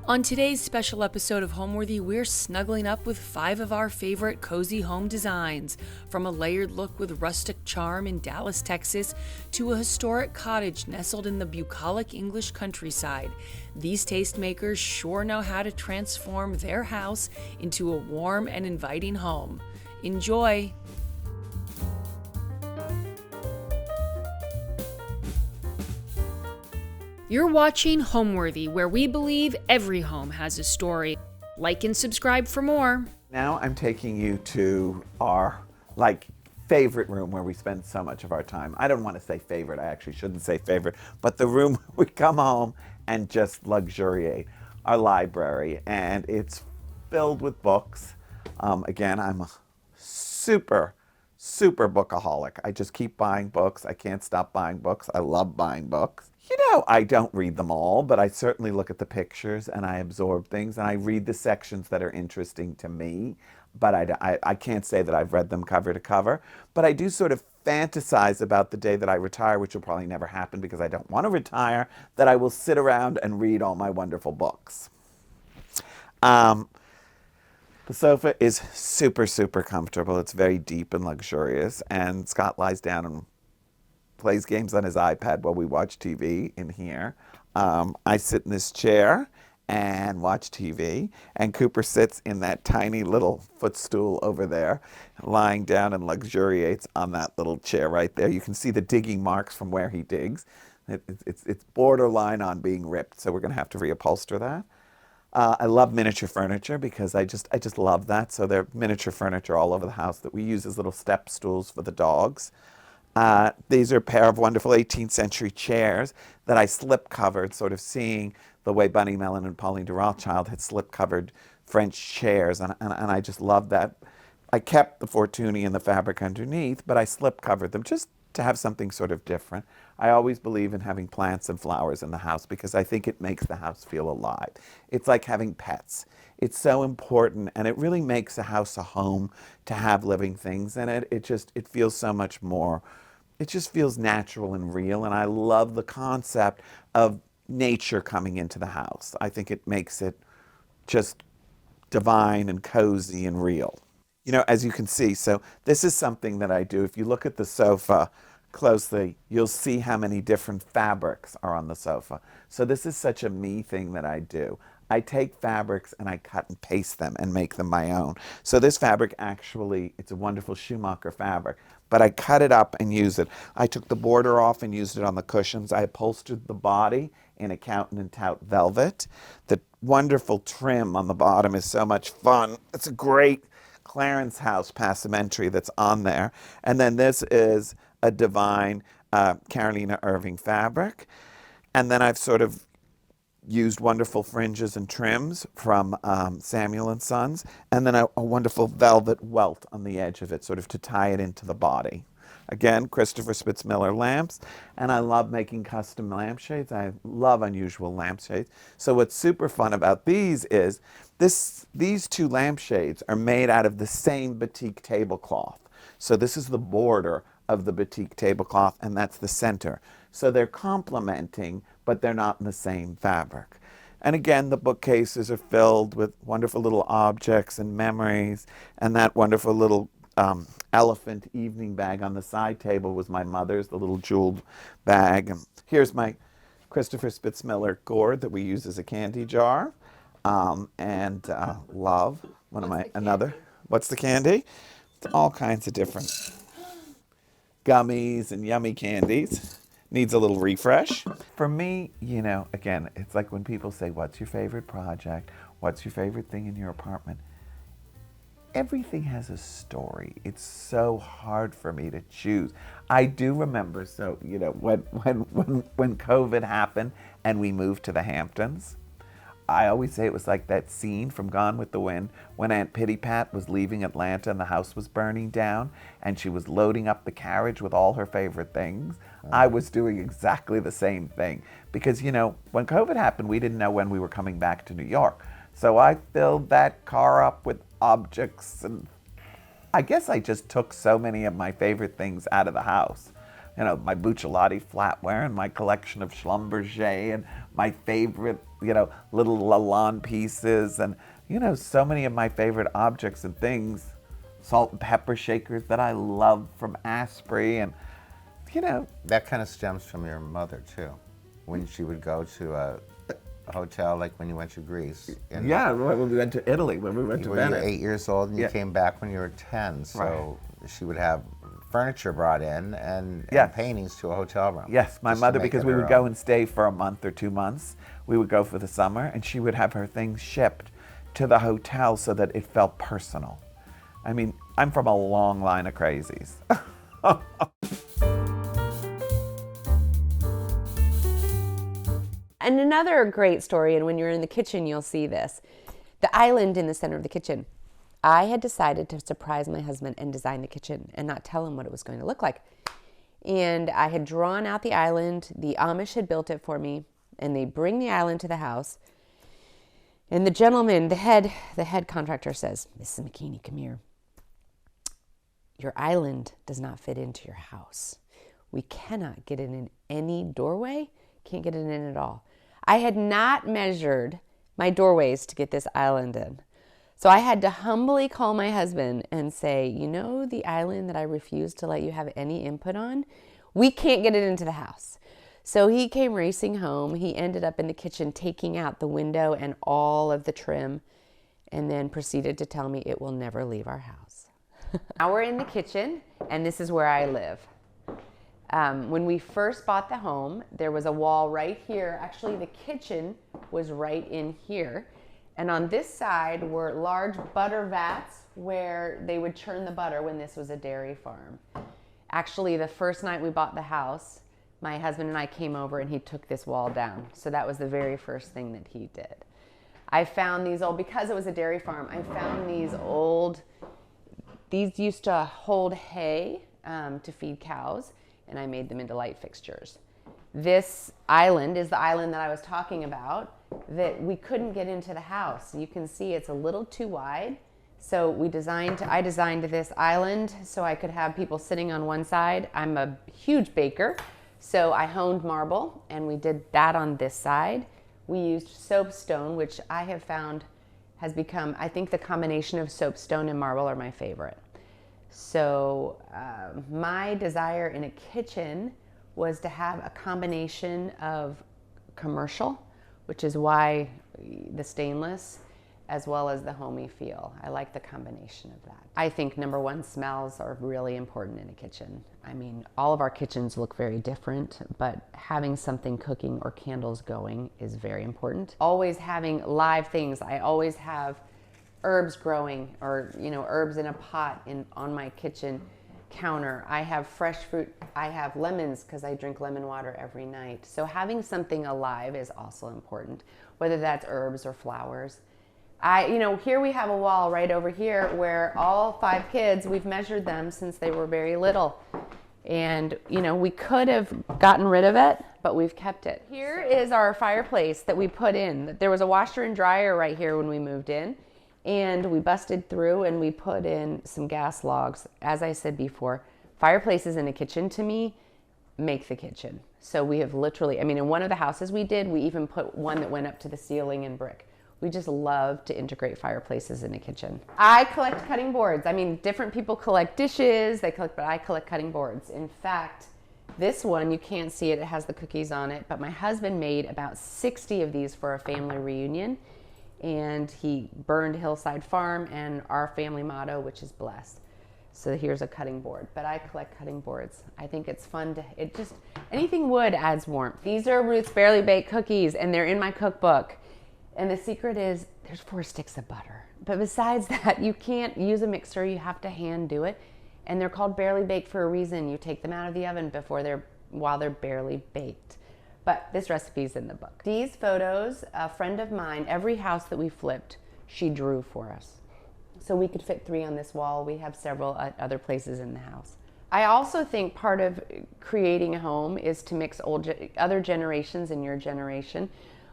On today's special episode of Homeworthy, we're snuggling up with 5 of our favorite cozy home designs, from a layered look with rustic charm in Dallas, Texas, to a historic cottage nestled in the bucolic English countryside. These tastemakers sure know how to transform their house into a warm and inviting home. Enjoy! You're watching Homeworthy, where we believe every home has a story. Like and subscribe for more. Now I'm taking you to our favorite room where we spend so much of our time. I don't want to say favorite, I actually shouldn't say favorite, but the room where we come home and just luxuriate, our library, and it's filled with books. Again, I'm a super bookaholic. I just keep buying books. I can't stop buying books. I love buying books. You know, I don't read them all, but I certainly look at the pictures and I absorb things and I read the sections that are interesting to me. But I can't say that I've read them cover to cover. But I do sort of fantasize about the day that I retire, which will probably never happen because I don't want to retire, that I will sit around and read all my wonderful books. The sofa is super comfortable. It's very deep and luxurious. And Scott lies down and plays games on his iPad while we watch TV in here. I sit in this chair and watch TV, and Cooper sits in that tiny little footstool over there, lying down and luxuriates on that little chair right there. You can see the digging marks from where he digs. It's borderline on being ripped, so we're going to have to reupholster that. I love miniature furniture because I just love that. So there are miniature furniture all over the house that we use as little step stools for the dogs. These are a pair of wonderful 18th century chairs that I slip covered, sort of seeing the way Bunny Mellon and Pauline de Rothschild had slip covered French chairs, and I just love that. I kept the Fortuny and the fabric underneath, but I slip covered them just to have something sort of different. I always believe in having plants and flowers in the house because I think it makes the house feel alive. It's like having pets. It's so important, and it really makes a house a home to have living things in it. It feels so much more. It just feels natural and real, and I love the concept of nature coming into the house. I think it makes it just divine and cozy and real. You know, as you can see, so this is something that I do. If you look at the sofa closely, you'll see how many different fabrics are on the sofa. So this is such a me thing that I do. I take fabrics and I cut and paste them and make them my own. So this fabric actually, it's a wonderful Schumacher fabric, but I cut it up and use it. I took the border off and used it on the cushions. I upholstered the body in accountant and tout velvet. The wonderful trim on the bottom is so much fun. It's a great Clarence House passementerie that's on there. And then this is a divine Carolina Irving fabric. And then I've sort of used wonderful fringes and trims from Samuel & Sons, and then a wonderful velvet welt on the edge of it, sort of to tie it into the body. Again, Christopher Spitzmiller lamps, and I love making custom lampshades. I love unusual lampshades. So what's super fun about these is these 2 lampshades are made out of the same batik tablecloth. So this is the border of the batik tablecloth, and that's the center. So they're complementing, but they're not in the same fabric. And again, the bookcases are filled with wonderful little objects and memories, and that wonderful little elephant evening bag on the side table was my mother's, the little jeweled bag. And here's my Christopher Spitzmiller gourd that we use as a candy jar, and love. What's the candy? It's all kinds of different gummies and yummy candies. Needs a little refresh. For me, you know, again, it's like when people say, what's your favorite project? What's your favorite thing in your apartment? Everything has a story. It's so hard for me to choose. I do remember, so, you know, when COVID happened and we moved to the Hamptons, I always say it was like that scene from Gone with the Wind when Aunt Pitty Pat was leaving Atlanta and the house was burning down and she was loading up the carriage with all her favorite things. I was doing exactly the same thing because, you know, when COVID happened, we didn't know when we were coming back to New York. So I filled that car up with objects, and I guess I just took so many of my favorite things out of the house. you know, my bucolic flatware and my collection of Schlumberger and my favorite, you know, little Lalande pieces and, you know, so many of my favorite objects and things, salt and pepper shakers that I love from Asprey, and, you know. That kind of stems from your mother too, when she would go to a hotel, like when you went to Greece. Yeah, when we went to Italy, when we went to Venice. You were 8 years old and you Yeah. came back when you were 10, so Right. she would have furniture brought in and Yes. paintings to a hotel room. Yes, my just to mother, make because it we her would go own. and stay for a month or 2 months. We would go for the summer, and she would have her things shipped to the hotel so that it felt personal. I mean, I'm from a long line of crazies. And another great story, and when you're in the kitchen, you'll see this. The island in the center of the kitchen. I had decided to surprise my husband and design the kitchen and not tell him what it was going to look like. And I had drawn out the island. The Amish had built it for me, and they bring the island to the house. And the gentleman, the head contractor says, "Mrs. McKeaney, come here. Your island does not fit into your house. We cannot get it in any doorway. Can't get it in at all." I had not measured my doorways to get this island in. So I had to humbly call my husband and say, "You know the island that I refuse to let you have any input on? We can't get it into the house." So he came racing home. He ended up in the kitchen taking out the window and all of the trim, and then proceeded to tell me it will never leave our house. Now we're in the kitchen, and this is where I live. When we first bought the home, there was a wall right here. Actually, the kitchen was right in here. And on this side were large butter vats where they would churn the butter when this was a dairy farm. Actually, the first night we bought the house, my husband and I came over and he took this wall down. So that was the very first thing that he did. I found these old, because it was a dairy farm, I found these used to hold hay to feed cows, and I made them into light fixtures. This island is the island that I was talking about that we couldn't get into the house. You can see it's a little too wide. So I designed this island so I could have people sitting on one side. I'm a huge baker, so I honed marble, and we did that on this side. We used soapstone, which I have found has become, I think the combination of soapstone and marble are my favorite. So my desire in a kitchen was to have a combination of commercial, which is why the stainless, as well as the homey feel. I like the combination of that. I think number one, smells are really important in a kitchen. I mean, all of our kitchens look very different, but having something cooking or candles going is very important. Always having live things. I always have herbs growing, or herbs in a pot on my kitchen counter. I have fresh fruit. I have lemons because I drink lemon water every night. So having something alive is also important, whether that's herbs or flowers. Here we have a wall right over here where all 5 kids, we've measured them since they were very little. And, we could have gotten rid of it, but we've kept it. Here is our fireplace that we put in. There was a washer and dryer right here when we moved in. And we busted through and we put in some gas logs. As I said before, fireplaces in a kitchen to me make the kitchen. So we have literally, in one of the houses we did, we even put one that went up to the ceiling in brick. We just love to integrate fireplaces in a kitchen. I collect cutting boards. Different people collect dishes, but I collect cutting boards. In fact, this one, you can't see it, it has the cookies on it, but my husband made about 60 of these for a family reunion. And he burned Hillside Farm and our family motto, which is blessed. So here's a cutting board, but I collect cutting boards. I think it's fun anything wood adds warmth. These are Ruth's Barely Baked cookies, and they're in my cookbook. And the secret is there's 4 sticks of butter. But besides that, you can't use a mixer, you have to hand do it. And they're called barely baked for a reason. You take them out of the oven while they're barely baked. But this recipe's in the book. These photos, a friend of mine, every house that we flipped, she drew for us. So we could fit 3 on this wall. We have several other places in the house. I also think part of creating a home is to mix other generations in your generation.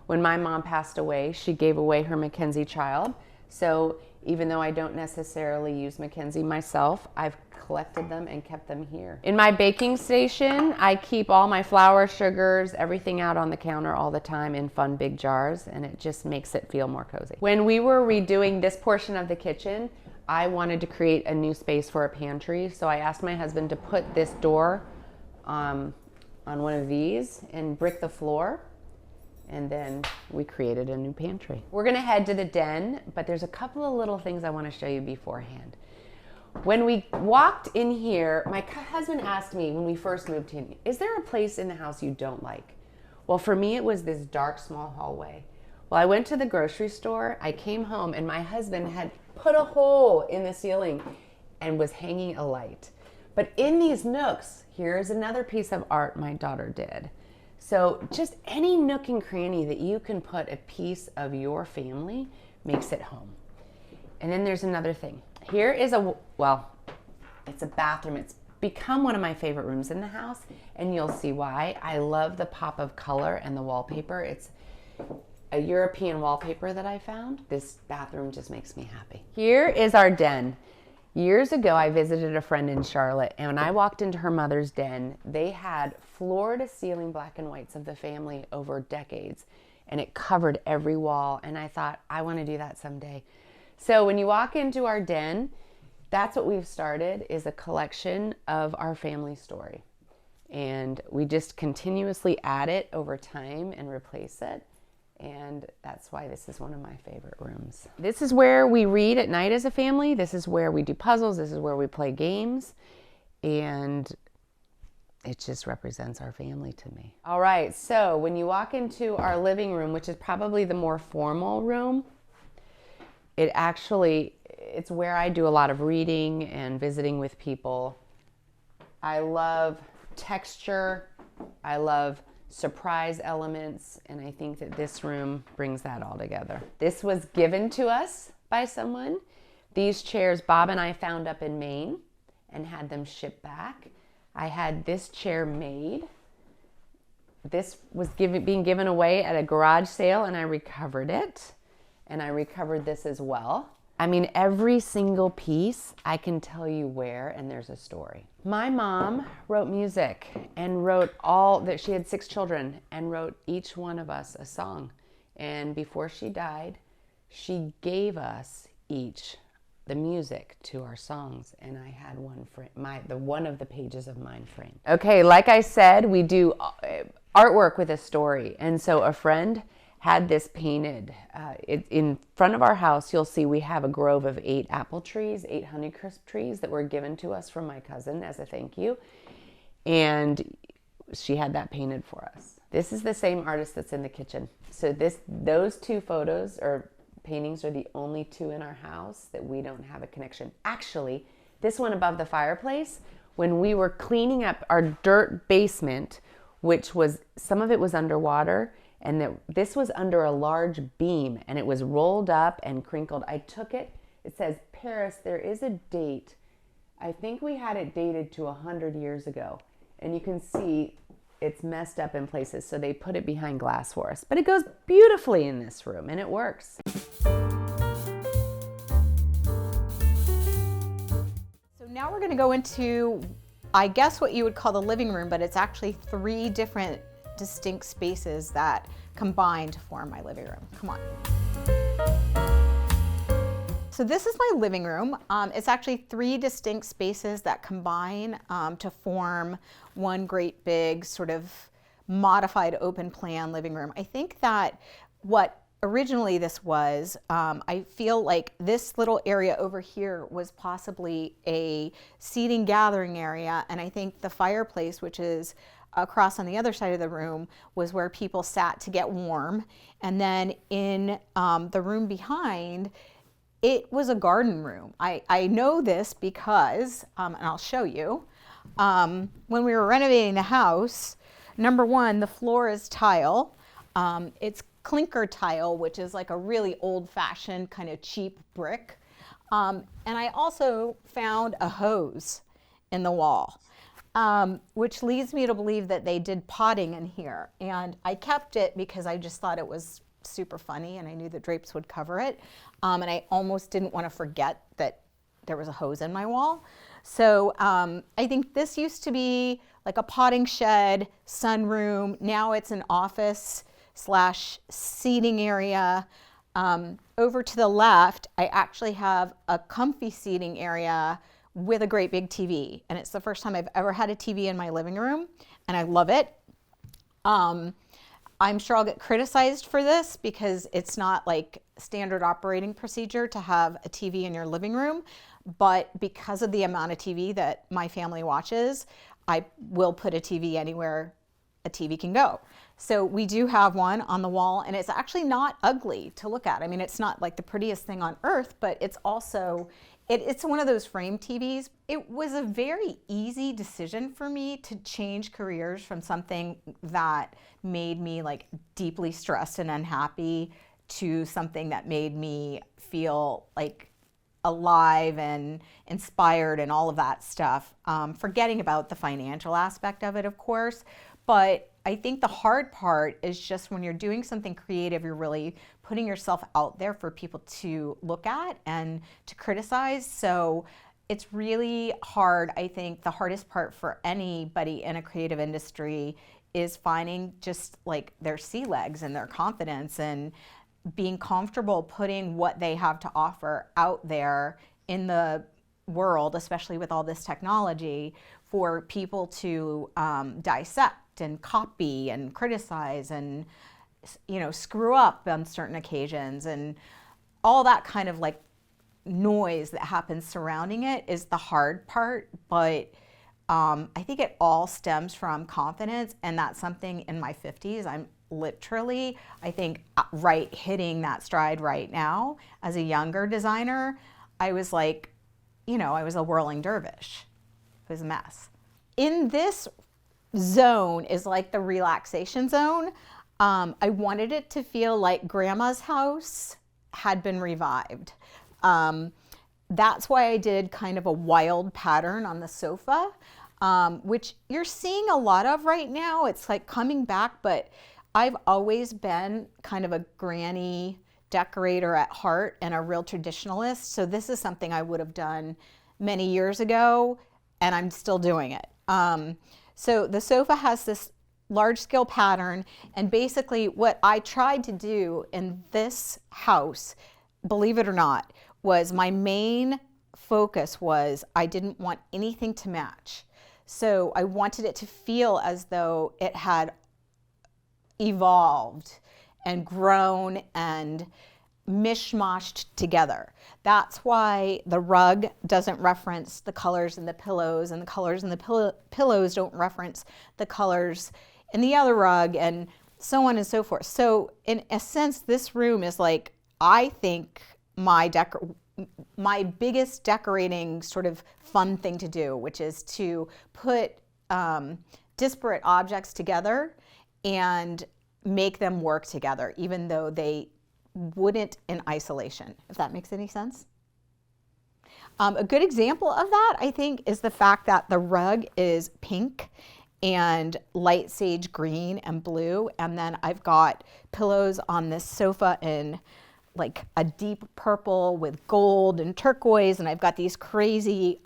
When my mom passed away, she gave away her Mackenzie child. So even though I don't necessarily use Mackenzie myself, I've collected them and kept them here. In my baking station, I keep all my flour, sugars, everything out on the counter all the time in fun big jars, and it just makes it feel more cozy. When we were redoing this portion of the kitchen, I wanted to create a new space for a pantry, so I asked my husband to put this door on one of these and brick the floor. And then we created a new pantry. We're gonna head to the den, but there's a couple of little things I wanna show you beforehand. When we walked in here, my husband asked me when we first moved in, is there a place in the house you don't like? Well, for me, it was this dark, small hallway. Well, I went to the grocery store, I came home, and my husband had put a hole in the ceiling and was hanging a light. But in these nooks, here's another piece of art my daughter did. So just any nook and cranny that you can put a piece of your family makes it home. And then there's another thing. Here is it's a bathroom. It's become one of my favorite rooms in the house, and you'll see why. I love the pop of color and the wallpaper. It's a European wallpaper that I found. This bathroom just makes me happy. Here is our den. Years ago, I visited a friend in Charlotte, and when I walked into her mother's den, they had floor-to-ceiling black and whites of the family over decades, and it covered every wall, and I thought, I want to do that someday. So when you walk into our den, that's what we've started, is a collection of our family story, and we just continuously add it over time and replace it. And that's why this is one of my favorite rooms. This is where we read at night as a family. This is where we do puzzles. This is where we play games. And it just represents our family to me. All right, so when you walk into our living room, which is probably the more formal room, it's where I do a lot of reading and visiting with people. I love texture. I love surprise elements, and I think that this room brings that all together. This was given to us by someone. These chairs Bob and I found up in Maine and had them shipped back. I had this chair made. This was being given away at a garage sale, and I recovered it, and I recovered this as well. I mean, every single piece, I can tell you where, and there's a story. My mom wrote music and wrote she had 6 children and wrote each one of us a song. And before she died, she gave us each the music to our songs. And I had one of the pages of mine framed. Okay, like I said, we do artwork with a story. And so a friend had this painted. In front of our house, you'll see we have a grove of 8 apple trees, 8 Honeycrisp trees that were given to us from my cousin as a thank you. And she had that painted for us. This is the same artist that's in the kitchen. So those 2 photos or paintings are the only 2 in our house that we don't have a connection. Actually, this one above the fireplace, when we were cleaning up our dirt basement, which was, some of it was underwater, and this was under a large beam, and it was rolled up and crinkled. I took it. It says, Paris, there is a date. I think we had it dated to 100 years ago. And you can see it's messed up in places, so they put it behind glass for us. But it goes beautifully in this room, and it works. So now we're going to go into, I guess, what you would call the living room, but it's actually 3 different distinct spaces that combine to form my living room. Come on. So this is my living room. It's actually 3 distinct spaces that combine to form one great big sort of modified open plan living room. I think that what originally this was, I feel like this little area over here was possibly a seating gathering area, and I think the fireplace, which is across on the other side of the room, was where people sat to get warm. And then in the room behind, it was a garden room. I know this because, and I'll show you, when we were renovating the house, number 1, the floor is tile. It's clinker tile, which is like a really old-fashioned kind of cheap brick. And I also found a hose in the wall. Which leads me to believe that they did potting in here. And I kept it because I just thought it was super funny, and I knew the drapes would cover it. And I almost didn't want to forget that there was a hose in my wall. So I think this used to be like a potting shed, sunroom. Now it's an office / seating area. Over to the left, I actually have a comfy seating area with a great big TV. And it's the first time I've ever had a TV in my living room, and I love it. I'm sure I'll get criticized for this because it's not like standard operating procedure to have a TV in your living room, but because of the amount of TV that my family watches, I will put a TV anywhere a TV can go. So we do have one on the wall, and it's actually not ugly to look at. I mean, it's not like the prettiest thing on earth, but it's also, it's one of those frame TVs. It was a very easy decision for me to change careers from something that made me like deeply stressed and unhappy to something that made me feel like alive and inspired and all of that stuff. Forgetting about the financial aspect of it, of course. But I think the hard part is just when you're doing something creative, you're really putting yourself out there for people to look at and to criticize. So it's really hard. I think the hardest part for anybody in a creative industry is finding just like their sea legs and their confidence and being comfortable putting what they have to offer out there in the world, especially with all this technology, for people to dissect and copy and criticize and, you know, screw up on certain occasions, and all that kind of like noise that happens surrounding it is the hard part. But I think it all stems from confidence, and that's something in my 50s I'm literally, I think, hitting that stride right now. As a younger designer, I was like, you know, I was a whirling dervish. It was a mess. In this zone is like the relaxation zone. I wanted it to feel like grandma's house had been revived. That's why I did kind of a wild pattern on the sofa, which you're seeing a lot of right now. It's like coming back, but I've always been kind of a granny decorator at heart and a real traditionalist. So this is something I would have done many years ago, and I'm still doing it. So the sofa has this large scale pattern, and basically what I tried to do in this house, believe it or not, was my main focus was I didn't want anything to match. So I wanted it to feel as though it had evolved and grown and mishmashed together. That's why the rug doesn't reference the colors in the pillows, and the colors in the pillows don't reference the colors in the other rug, and so on and so forth. So in a sense, this room is like, I think, my biggest decorating sort of fun thing to do, which is to put disparate objects together and make them work together, even though they wouldn't in isolation, if that makes any sense. A good example of that, I think, is the fact that the rug is pink and light sage green and blue, and then I've got pillows on this sofa in like a deep purple with gold and turquoise, and I've got these crazy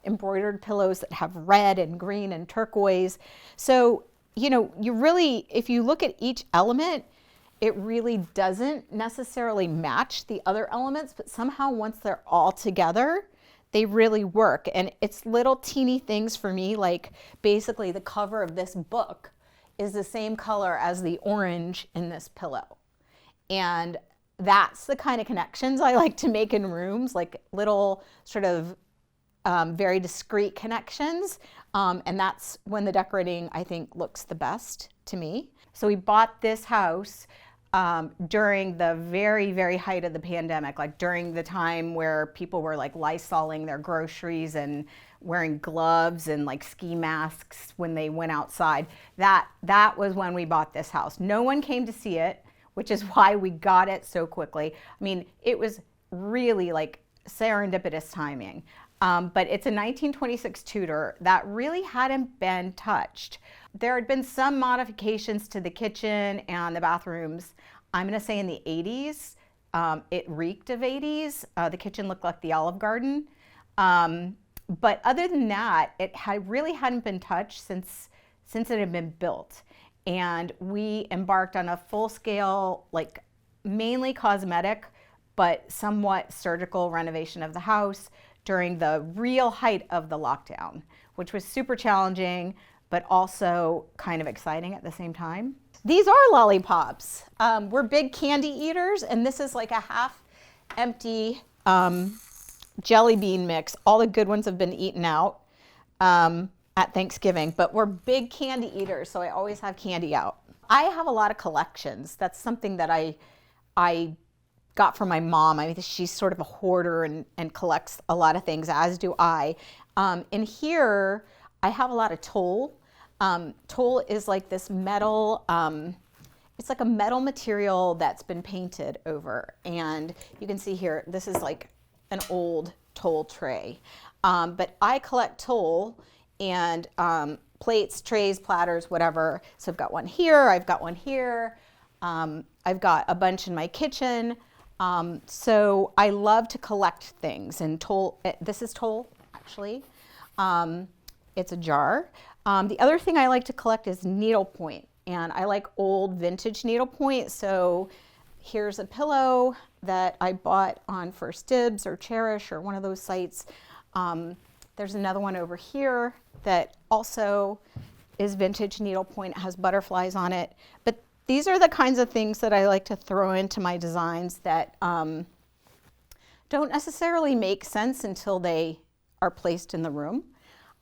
embroidered pillows that have red and green and turquoise. So, you know, you really, if you look at each element, it really doesn't necessarily match the other elements, but somehow once they're all together, they really work. And it's little teeny things for me, like basically the cover of this book is the same color as the orange in this pillow. And that's the kind of connections I like to make in rooms, like little sort of very discreet connections. And that's when the decorating, I think, looks the best to me. So we bought this house during the very, very height of the pandemic, like during the time where people were like Lysoling their groceries and wearing gloves and like ski masks when they went outside. That was when we bought this house. No one came to see it, which is why we got it so quickly. I mean, it was really like serendipitous timing. But it's a 1926 Tudor that really hadn't been touched. There had been some modifications to the kitchen and the bathrooms I'm gonna say in the 80s. It reeked of 80s. The kitchen looked like the Olive Garden. But other than that, it really hadn't been touched since it had been built. And we embarked on a full-scale, like mainly cosmetic, but somewhat surgical renovation of the house during the real height of the lockdown, which was super challenging, but also kind of exciting at the same time. These are lollipops. We're big candy eaters, and this is like a half empty jelly bean mix. All the good ones have been eaten out at Thanksgiving, but we're big candy eaters, so I always have candy out. I have a lot of collections. That's something that I got from my mom. I mean, she's sort of a hoarder and collects a lot of things, as do I. In here, I have a lot of tulle. Tulle is like this metal, it's like a metal material that's been painted over. And you can see here, this is like an old tulle tray. But I collect tulle and plates, trays, platters, whatever. So I've got one here, I've got one here. I've got a bunch in my kitchen. So I love to collect things, and tulle, this is tulle actually. It's a jar. The other thing I like to collect is needlepoint, and I like old vintage needlepoint. So here's a pillow that I bought on First Dibs or Cherish or one of those sites. There's another one over here that also is vintage needlepoint. It has butterflies on it. But these are the kinds of things that I like to throw into my designs that don't necessarily make sense until they are placed in the room.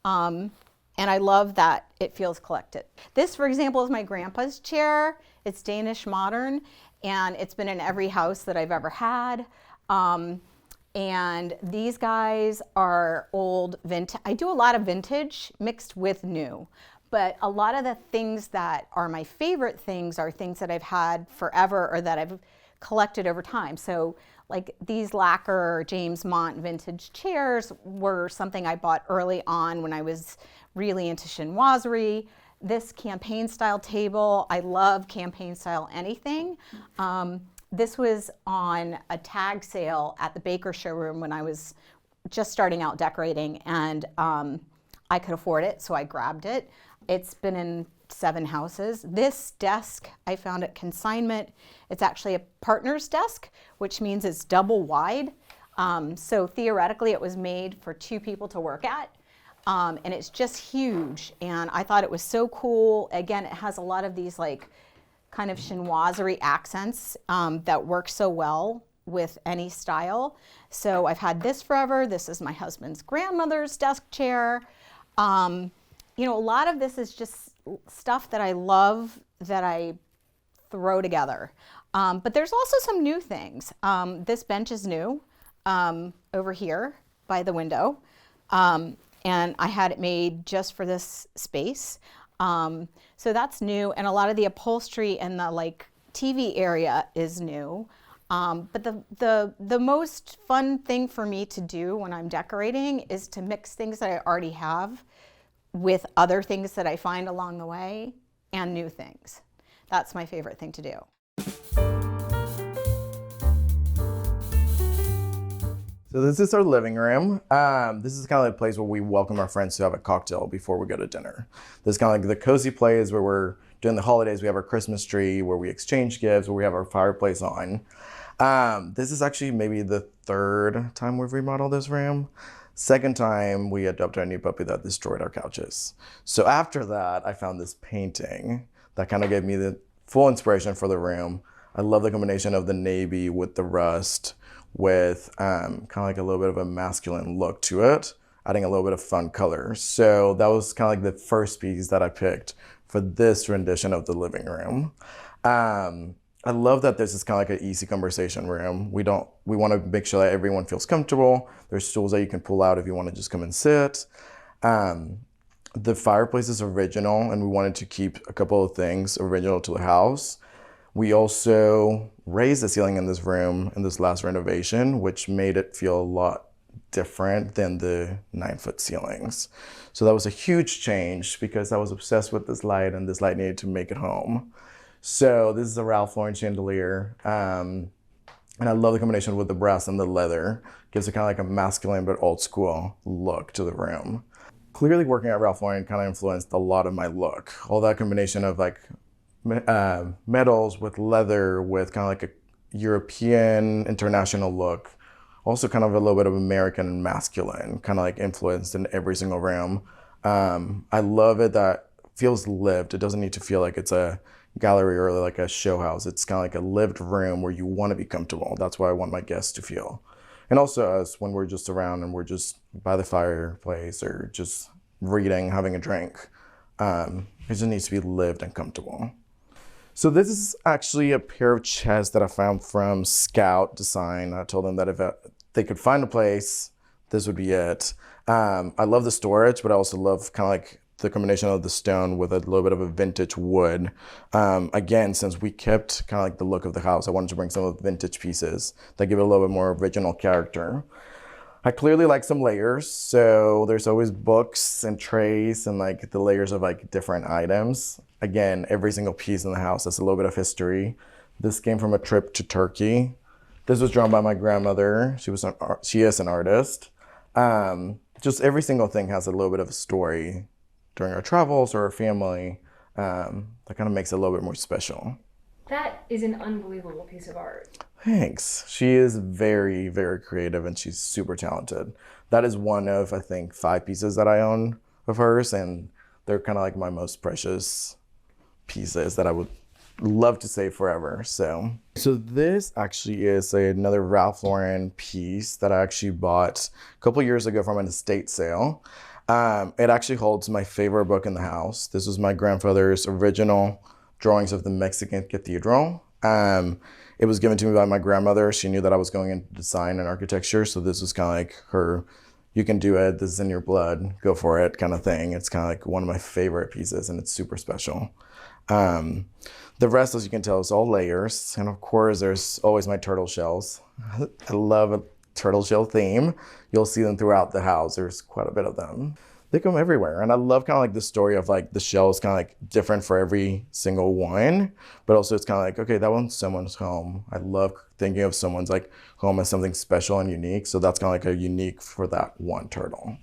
And I love that it feels collected. This, for example, is my grandpa's chair. It's Danish modern, and it's been in every house that I've ever had. And these guys are old vintage. I do a lot of vintage mixed with new, but a lot of the things that are my favorite things are things that I've had forever or that I've collected over time. So like these lacquer James Mont vintage chairs were something I bought early on when I was really into chinoiserie. This campaign style table, I love campaign style anything. This was on a tag sale at the Baker showroom when I was just starting out decorating, and I could afford it, so I grabbed it. It's been in 7 houses. This desk I found at consignment. It's actually a partner's desk, which means it's double wide. So theoretically it was made for 2 people to work at. And it's just huge. And I thought it was so cool. Again, it has a lot of these like kind of chinoiserie accents that work so well with any style. So I've had this forever. This is my husband's grandmother's desk chair. You know, a lot of this is just stuff that I love that I throw together. But there's also some new things. This bench is new over here by the window. And I had it made just for this space. So that's new, and a lot of the upholstery and the like TV area is new. But the most fun thing for me to do when I'm decorating is to mix things that I already have with other things that I find along the way and new things. That's my favorite thing to do. So this is our living room. This is kind of like a place where we welcome our friends to have a cocktail before we go to dinner. This is kind of like the cozy place where we're during the holidays, we have our Christmas tree, where we exchange gifts, where we have our fireplace on. This is actually maybe the 3rd time we've remodeled this room. 2nd time we adopted a new puppy that destroyed our couches. So after that, I found this painting that kind of gave me the full inspiration for the room. I love the combination of the navy with the rust, with kind of like a little bit of a masculine look to it, adding a little bit of fun color. So that was kind of like the first piece that I picked for this rendition of the living room. I love that this is kind of like an easy conversation room. We want to make sure that everyone feels comfortable. There's stools that you can pull out if you want to just come and sit. The fireplace is original, and we wanted to keep a couple of things original to the house. We also raised the ceiling in this room in this last renovation, which made it feel a lot different than the 9-foot ceilings. So that was a huge change because I was obsessed with this light, and this light needed to make it home. So this is a Ralph Lauren chandelier. And I love the combination with the brass and the leather. Gives it kind of like a masculine but old school look to the room. Clearly working at Ralph Lauren kind of influenced a lot of my look. All that combination of like metals with leather with kind of like a European international look. Also kind of a little bit of American and masculine, kind of like influenced in every single room. I love it that feels lived. It doesn't need to feel like it's a gallery or like a show house. It's kind of like a lived room where you want to be comfortable. That's what I want my guests to feel. And also us, when we're just around and we're just by the fireplace or just reading, having a drink, it just needs to be lived and comfortable. So this is actually a pair of chests that I found from Scout Design. I told them that if they could find a place, this would be it. I love the storage, but I also love kind of like the combination of the stone with a little bit of a vintage wood. Again, since we kept kind of like the look of the house, I wanted to bring some of the vintage pieces that give it a little bit more original character. I clearly like some layers, so there's always books and trays and like the layers of like different items. Again, every single piece in the house has a little bit of history. This came from a trip to Turkey. This was drawn by my grandmother. She is an artist. Just every single thing has a little bit of a story during our travels or our family, that kind of makes it a little bit more special. That is an unbelievable piece of art. Thanks. She is very, very creative and she's super talented. That is one of, I think, 5 pieces that I own of hers, and they're kind of like my most precious pieces that I would love to save forever. So this actually is another Ralph Lauren piece that I actually bought a couple years ago from an estate sale. It actually holds my favorite book in the house. This was my grandfather's original drawings of the Mexican cathedral. It was given to me by my grandmother. She knew that I was going into design and architecture, so this was kind of like her, you can do it, this is in your blood, go for it kind of thing. It's kind of like one of my favorite pieces and it's super special. The rest, as you can tell, is all layers. And of course, there's always my turtle shells. I love a turtle shell theme. You'll see them throughout the house. There's quite a bit of them. They come everywhere. And I love kind of like the story of like the shell is kind of like different for every single one, but also it's kind of like, okay, that one's someone's home. I love thinking of someone's like home as something special and unique. So that's kind of like a unique for that one turtle.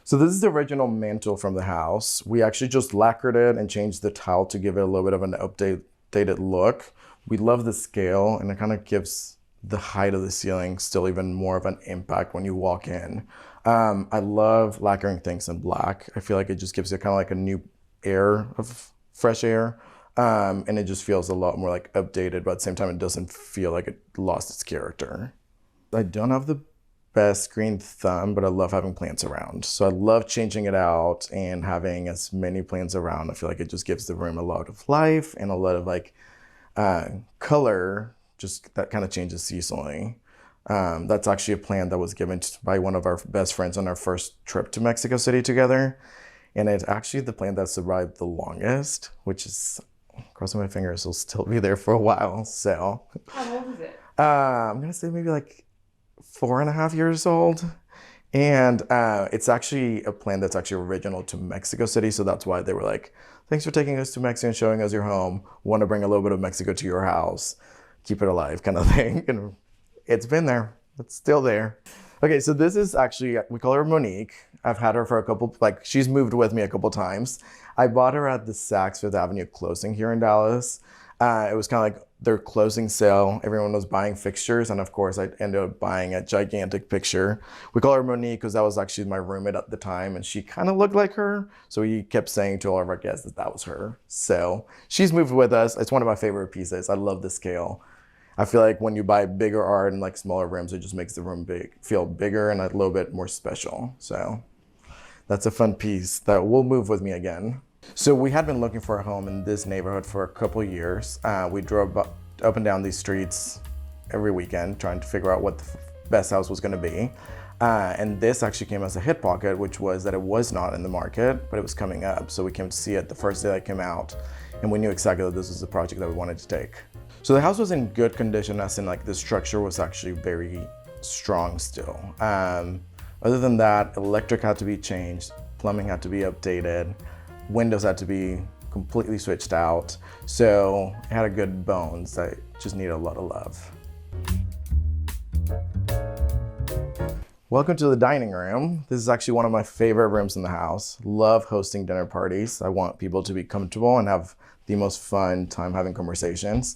So this is the original mantle from the house. We actually just lacquered it and changed the tile to give it a little bit of an updated look. We love the scale and it kind of gives the height of the ceiling still even more of an impact when you walk in. I love lacquering things in black. I feel like it just gives you kind of like a new air of fresh air. And it just feels a lot more like updated, but at the same time, it doesn't feel like it lost its character. I don't have the best green thumb, but I love having plants around. So I love changing it out and having as many plants around. I feel like it just gives the room a lot of life and a lot of like color, just that kind of changes seasonally. That's actually a plant that was given by one of our best friends on our first trip to Mexico City together. And it's actually the plant that survived the longest, which is, crossing my fingers, will still be there for a while. So How old is it? I'm gonna say maybe like 4.5 years old. And it's actually a plant that's actually original to Mexico City. So that's why they were like, thanks for taking us to Mexico and showing us your home. Want to bring a little bit of Mexico to your house. Keep it alive kind of thing. And it's been there. It's still there. Okay, so this is actually, we call her Monique. I've had her for a couple, like she's moved with me a couple times. I bought her at the Saks Fifth Avenue closing here in Dallas. It was kind of like their closing sale. Everyone was buying fixtures. And of course, I ended up buying a gigantic picture. We call her Monique because that was actually my roommate at the time. And she kind of looked like her. So we kept saying to all of our guests that that was her. So she's moved with us. It's one of my favorite pieces. I love the scale. I feel like when you buy bigger art and like smaller rooms, it just makes the room feel bigger and a little bit more special. So that's a fun piece that will move with me again. So we had been looking for a home in this neighborhood for a couple of years. We drove up and down these streets every weekend trying to figure out what the best house was gonna be. And this actually came as a hit pocket, which was that it was not in the market, but it was coming up. So we came to see it the first day that it came out, and we knew exactly that this was the project that we wanted to take. So the house was in good condition, as in like the structure was actually very strong still. Other than that, electric had to be changed, plumbing had to be updated, windows had to be completely switched out. So it had a good bones that just needed a lot of love. Welcome to the dining room. This is actually one of my favorite rooms in the house. Love hosting dinner parties. I want people to be comfortable and have the most fun time having conversations.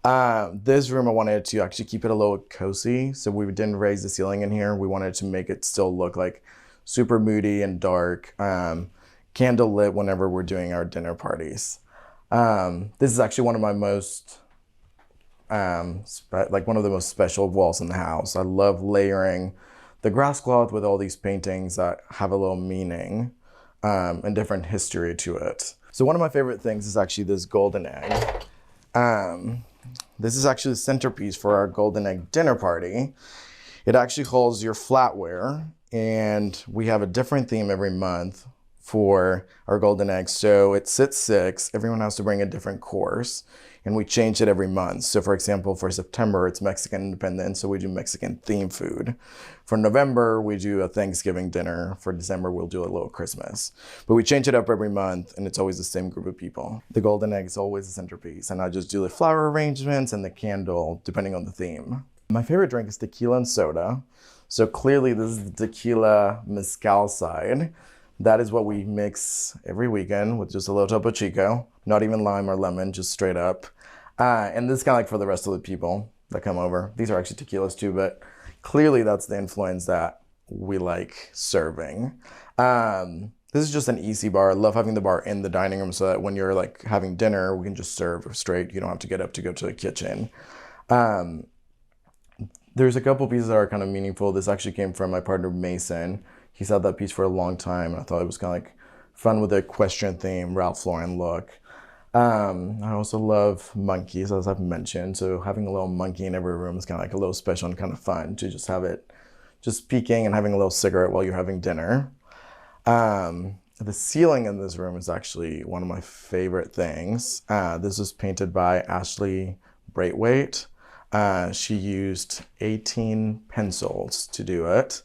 This room, I wanted to actually keep it a little cozy. So we didn't raise the ceiling in here. We wanted to make it still look like super moody and dark, candle lit whenever we're doing our dinner parties. This is actually one of my most, one of the most special walls in the house. I love layering the grass cloth with all these paintings that have a little meaning and different history to it. So one of my favorite things is actually this golden egg. This is actually the centerpiece for our golden egg dinner party. It actually holds your flatware, and we have a different theme every month for our golden eggs. So it sits 6, everyone has to bring a different course, and we change it every month. So for example, for September, it's Mexican Independence, so we do Mexican themed food. For November, we do a Thanksgiving dinner. For December, we'll do a little Christmas. But we change it up every month, and it's always the same group of people. The golden egg is always the centerpiece, and I just do the flower arrangements and the candle, depending on the theme. My favorite drink is tequila and soda. So clearly this is the tequila mezcal side. That is what we mix every weekend with just a little Topo Chico, not even lime or lemon, just straight up. And this is kind of like for the rest of the people that come over. These are actually tequilas too, but clearly that's the influence that we like serving. This is just an easy bar. I love having the bar in the dining room so that when you're like having dinner, we can just serve straight. You don't have to get up to go to the kitchen. There's a couple pieces that are kind of meaningful. This actually came from my partner, Mason. He's had that piece for a long time, and I thought it was kind of like fun with a equestrian theme, Ralph Lauren look. I also love monkeys, as I've mentioned, so having a little monkey in every room is kind of like a little special and kind of fun to just have it just peeking and having a little cigarette while you're having dinner. The ceiling in this room is actually one of my favorite things. This was painted by Ashley Braithwaite. She used 18 pencils to do it.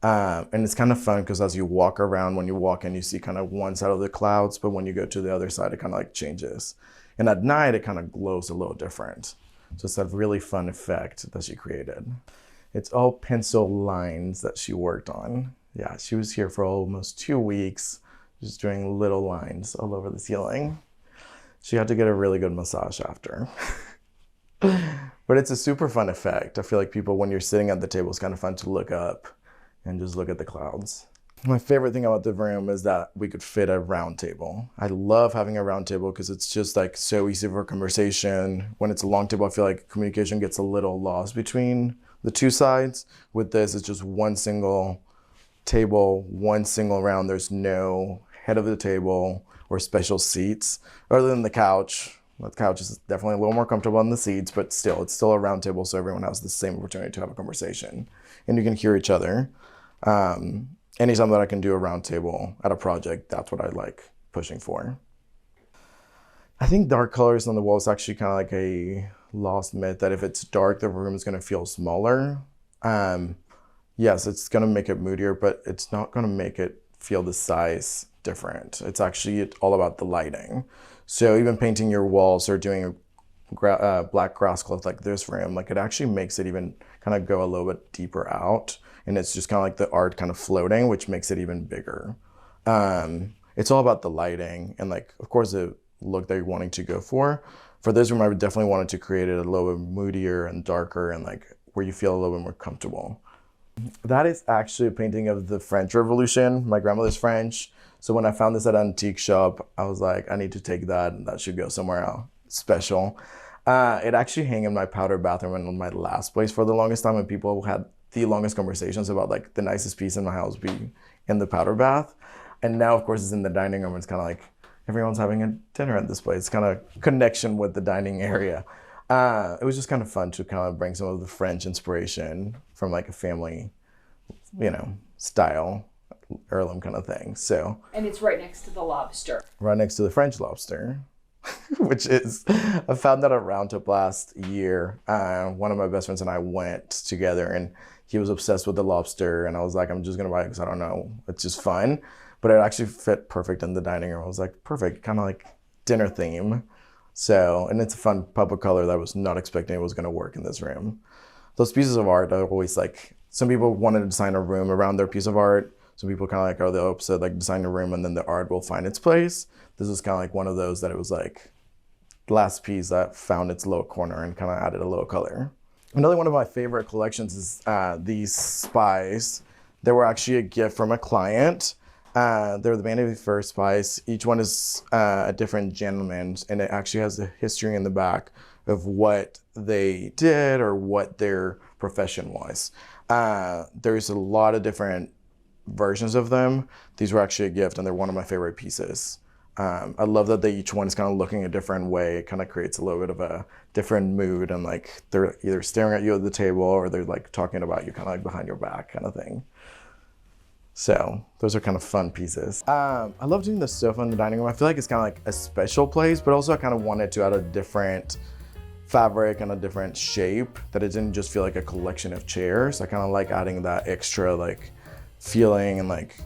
And it's kind of fun because as you walk around, when you walk in, you see kind of one side of the clouds, but when you go to the other side, it kind of like changes. And at night, it kind of glows a little different. So it's that really fun effect that she created. It's all pencil lines that she worked on. Yeah, she was here for almost 2 weeks, just doing little lines all over the ceiling. She had to get a really good massage after. But it's a super fun effect. I feel like people, when you're sitting at the table, it's kind of fun to look up and just look at the clouds. My favorite thing about the room is that we could fit a round table. I love having a round table because it's just like so easy for conversation. When it's a long table, I feel like communication gets a little lost between the two sides. With this, it's just one single table, one single round. There's no head of the table or special seats other than the couch. The couch is definitely a little more comfortable than the seats, but still, it's still a round table, so everyone has the same opportunity to have a conversation. And you can hear each other. Anytime that I can do a round table at a project, that's what I like pushing for. I think dark colors on the wall is actually kind of like a lost myth that if it's dark, the room is going to feel smaller. Yes, it's going to make it moodier, but it's not going to make it feel the size different. It's actually all about the lighting. So even painting your walls or doing a black grass cloth like this room, like it actually makes it even kind of go a little bit deeper out. And it's just kind of like the art kind of floating, which makes it even bigger. It's all about the lighting and like, of course, the look that you're wanting to go for. For this room, I would definitely wanted to create it a little bit moodier and darker and like where you feel a little bit more comfortable. That is actually a painting of the French Revolution. My grandmother's French. So when I found this at an antique shop, I was like, I need to take that and that should go somewhere else special. It actually hung in my powder bathroom in my last place for the longest time, and people had the longest conversations about like the nicest piece in my house being in the powder bath. And now, of course, it's in the dining room. It's kind of like everyone's having a dinner at this place. It's kind of connection with the dining area. It was just kind of fun to kind of bring some of the French inspiration from like a family, style, heirloom kind of thing. So. And it's right next to the lobster. Right next to the French lobster, which is, I found that at Round Top last year. One of my best friends and I went together and he was obsessed with the lobster. And I was like, I'm just going to buy it because I don't know. It's just fun. But it actually fit perfect in the dining room. I was like, perfect. Kind of like dinner theme. So, and it's a fun pop of color that I was not expecting it was going to work in this room. Those pieces of art are always like, some people wanted to design a room around their piece of art. Some people kind of like are the opposite, like design a room and then the art will find its place. This is kind of like one of those that it was like the last piece that found its little corner and kind of added a little color. Another one of my favorite collections is these spies. They were actually a gift from a client. They're the Vanity Fair spies. Each one is a different gentleman, and it actually has a history in the back of what they did or what their profession was. There's a lot of different versions of them. These were actually a gift, and they're one of my favorite pieces. I love that each one is kind of looking a different way. It kind of creates a little bit of a different mood, and like they're either staring at you at the table or they're like talking about you kind of like behind your back kind of thing. So those are kind of fun pieces. I love doing the sofa in the dining room. I feel like it's kind of like a special place, but also I kind of wanted to add a different fabric and a different shape, that it didn't just feel like a collection of chairs. I kind of like adding that extra like feeling and like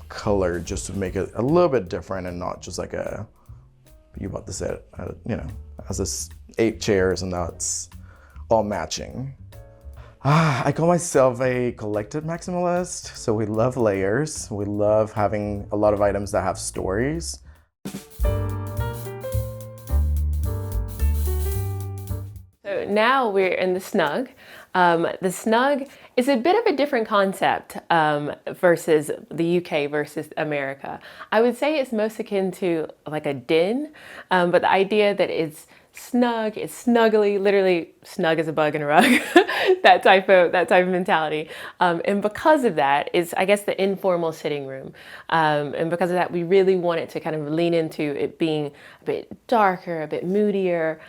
color just to make it a little bit different and not just like a, you bought the set, you know, has this 8 chairs and that's all matching. I call myself a collected maximalist. So we love layers. We love having a lot of items that have stories. So now we're in the Snug. The Snug is a bit of a different concept versus the UK versus America. I would say it's most akin to like a den, but the idea that it's snug, it's snuggly, literally snug as a bug in a rug, that type of mentality. And because of that, is I guess the informal sitting room. And because of that, we really wanted to kind of lean into it being a bit darker, a bit moodier.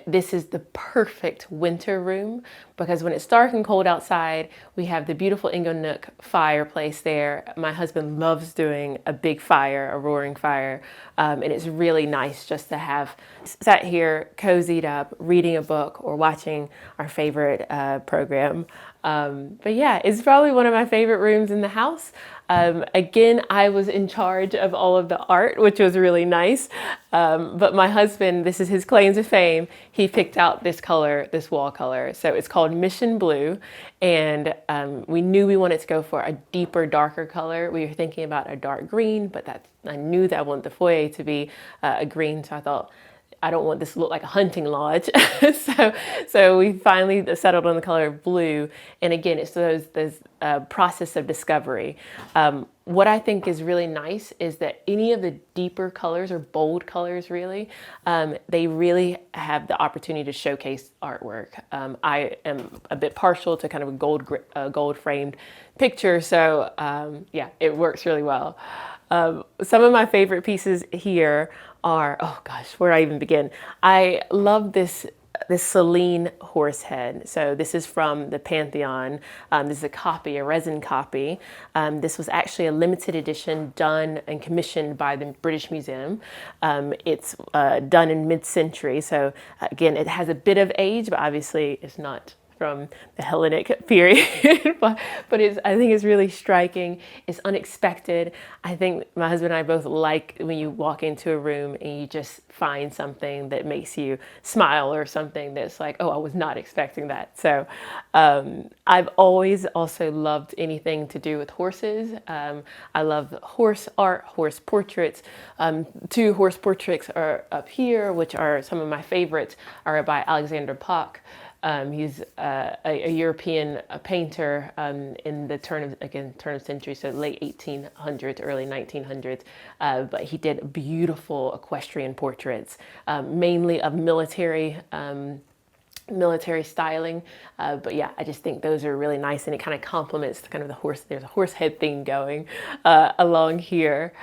This is the perfect winter room because when it's dark and cold outside, we have the beautiful Inglenook fireplace there. My husband loves doing a big fire, a roaring fire, and it's really nice just to have sat here, cozied up, reading a book or watching our favorite program. But yeah, it's probably one of my favorite rooms in the house. Again, I was in charge of all of the art, which was really nice. But my husband, this is his claim to fame, he picked out this color, this wall color. So it's called Mission Blue. And we knew we wanted to go for a deeper, darker color. We were thinking about a dark green, but I knew that I wanted the foyer to be a green. So I thought, I don't want this to look like a hunting lodge. so we finally settled on the color of blue. And again, it's those process of discovery. What I think is really nice is that any of the deeper colors or bold colors really, they really have the opportunity to showcase artwork. I am a bit partial to kind of a gold framed picture. So yeah, it works really well. Some of my favorite pieces here are, oh gosh, where do I even begin? I love this Celine horse head. So this is from the Pantheon. This is a resin copy. This was actually a limited edition done and commissioned by the British Museum. It's done in mid-century. So again, it has a bit of age, but obviously it's not from the Hellenic period, but I think it's really striking. It's unexpected. I think my husband and I both like when you walk into a room and you just find something that makes you smile or something that's like, oh, I was not expecting that. So I've always also loved anything to do with horses. I love horse art, horse portraits. 2 horse portraits are up here, which are some of my favorites, are by Alexander Pock. He's a European painter in the turn of century, so late 1800s, early 1900s. But he did beautiful equestrian portraits, mainly of military styling. But yeah, I just think those are really nice, and it kind of complements the kind of the horse. There's a horse head thing going along here.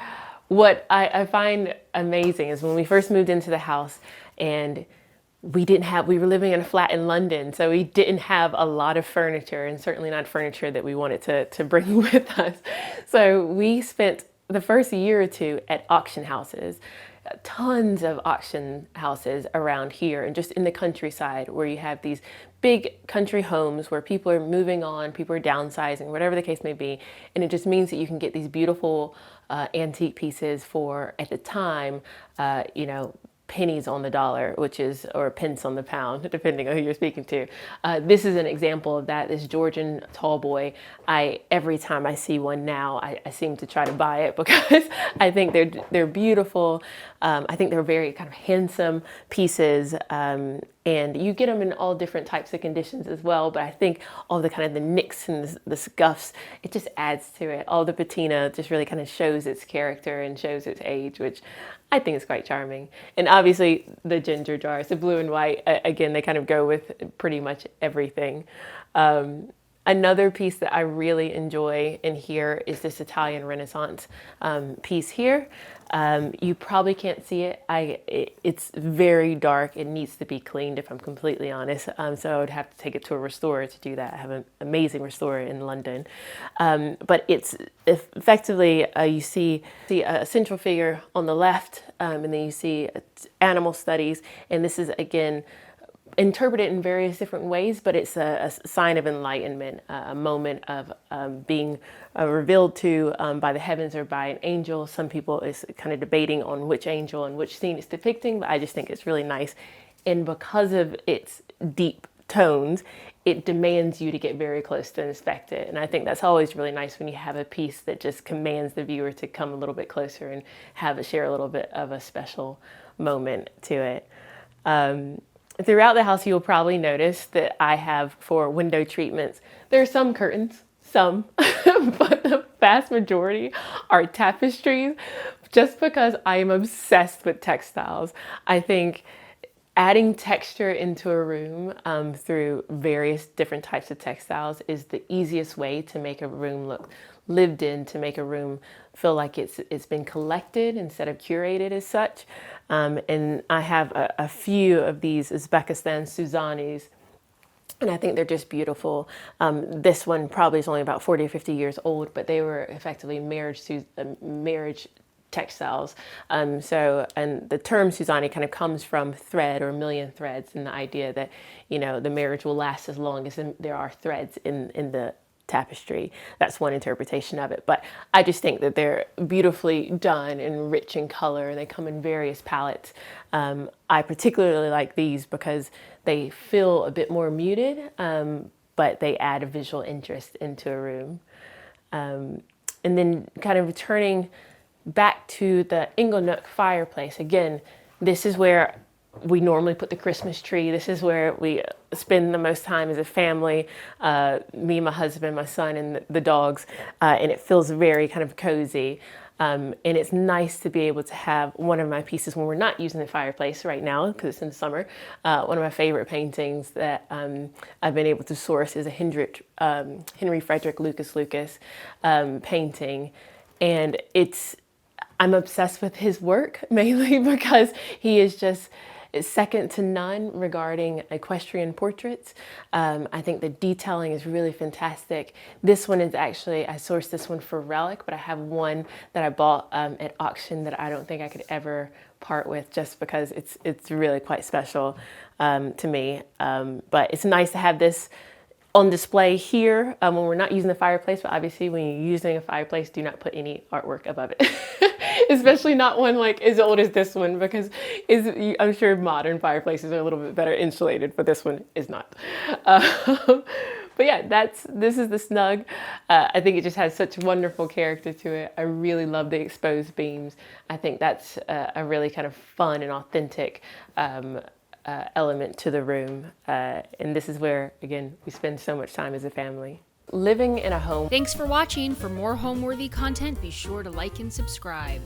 What I find amazing is when we first moved into the house and we were living in a flat in London, so we didn't have a lot of furniture, and certainly not furniture that we wanted to bring with us. So we spent the first year or two at auction houses. tons of auction houses around here and just in the countryside where you have these big country homes where people are moving on, people are downsizing, whatever the case may be. And it just means that you can get these beautiful antique pieces for, at the time, pennies on the dollar, or pence on the pound, depending on who you're speaking to. This is an example of that, this Georgian tall boy. Every time I see one now, I seem to try to buy it because I think they're beautiful. I think they're very kind of handsome pieces. And you get them in all different types of conditions as well, but I think all the kind of the nicks and the scuffs, it just adds to it. All the patina just really kind of shows its character and shows its age, which I think is quite charming. And obviously the ginger jars, the blue and white, again, they kind of go with pretty much everything. Another piece that I really enjoy in here is this Italian Renaissance piece here. You probably can't see it. It's very dark. It needs to be cleaned, if I'm completely honest. So I would have to take it to a restorer to do that. I have an amazing restorer in London. But it's effectively, you see a central figure on the left, and then you see animal studies. And this is, again, interpreted in various different ways, but it's a sign of enlightenment, a moment of being revealed to by the heavens or by an angel. Some people is kind of debating on which angel and which scene it's depicting, but I just think it's really nice. And because of its deep tones, it demands you to get very close to inspect it. And I think that's always really nice when you have a piece that just commands the viewer to come a little bit closer and share a little bit of a special moment to it. Throughout the house, you'll probably notice that I have, for window treatments, there are some curtains, but the vast majority are tapestries, just because I am obsessed with textiles. I think adding texture into a room through various different types of textiles is the easiest way to make a room look lived in, to make a room feel like it's been collected instead of curated as such. And I have a few of these Uzbekistan Suzanis, and I think they're just beautiful. This one probably is only about 40 or 50 years old, but they were effectively marriage textiles. And the term Suzani kind of comes from thread or million threads, and the idea that, the marriage will last as long as there are threads in the tapestry. That's one interpretation of it, but I just think that they're beautifully done and rich in color, and they come in various palettes. I particularly like these because they feel a bit more muted, but they add a visual interest into a room. And then kind of returning back to the Inglenook fireplace, again, this is where we normally put the Christmas tree. This is where we spend the most time as a family, me, my husband, my son, and the dogs, and it feels very kind of cozy. And it's nice to be able to have one of my pieces when we're not using the fireplace right now, because it's in the summer. One of my favorite paintings that I've been able to source is a Henry Frederick Lucas painting. And I'm obsessed with his work, mainly because he is just second to none regarding equestrian portraits. I think the detailing is really fantastic. This one is actually, I sourced this one for relic, but I have one that I bought at auction that I don't think I could ever part with, just because it's really quite special to me. But it's nice to have this on display here when we're not using the fireplace, but obviously when you're using a fireplace, do not put any artwork above it. Especially not one like as old as this one, because I'm sure modern fireplaces are a little bit better insulated, but this one is not. But yeah, this is the Snug. I think it just has such wonderful character to it. I really love the exposed beams. I think that's a really kind of fun and authentic element to the room. And this is where, again, we spend so much time as a family. Living in a home. Thanks for watching. For more Homeworthy content, be sure to like and subscribe.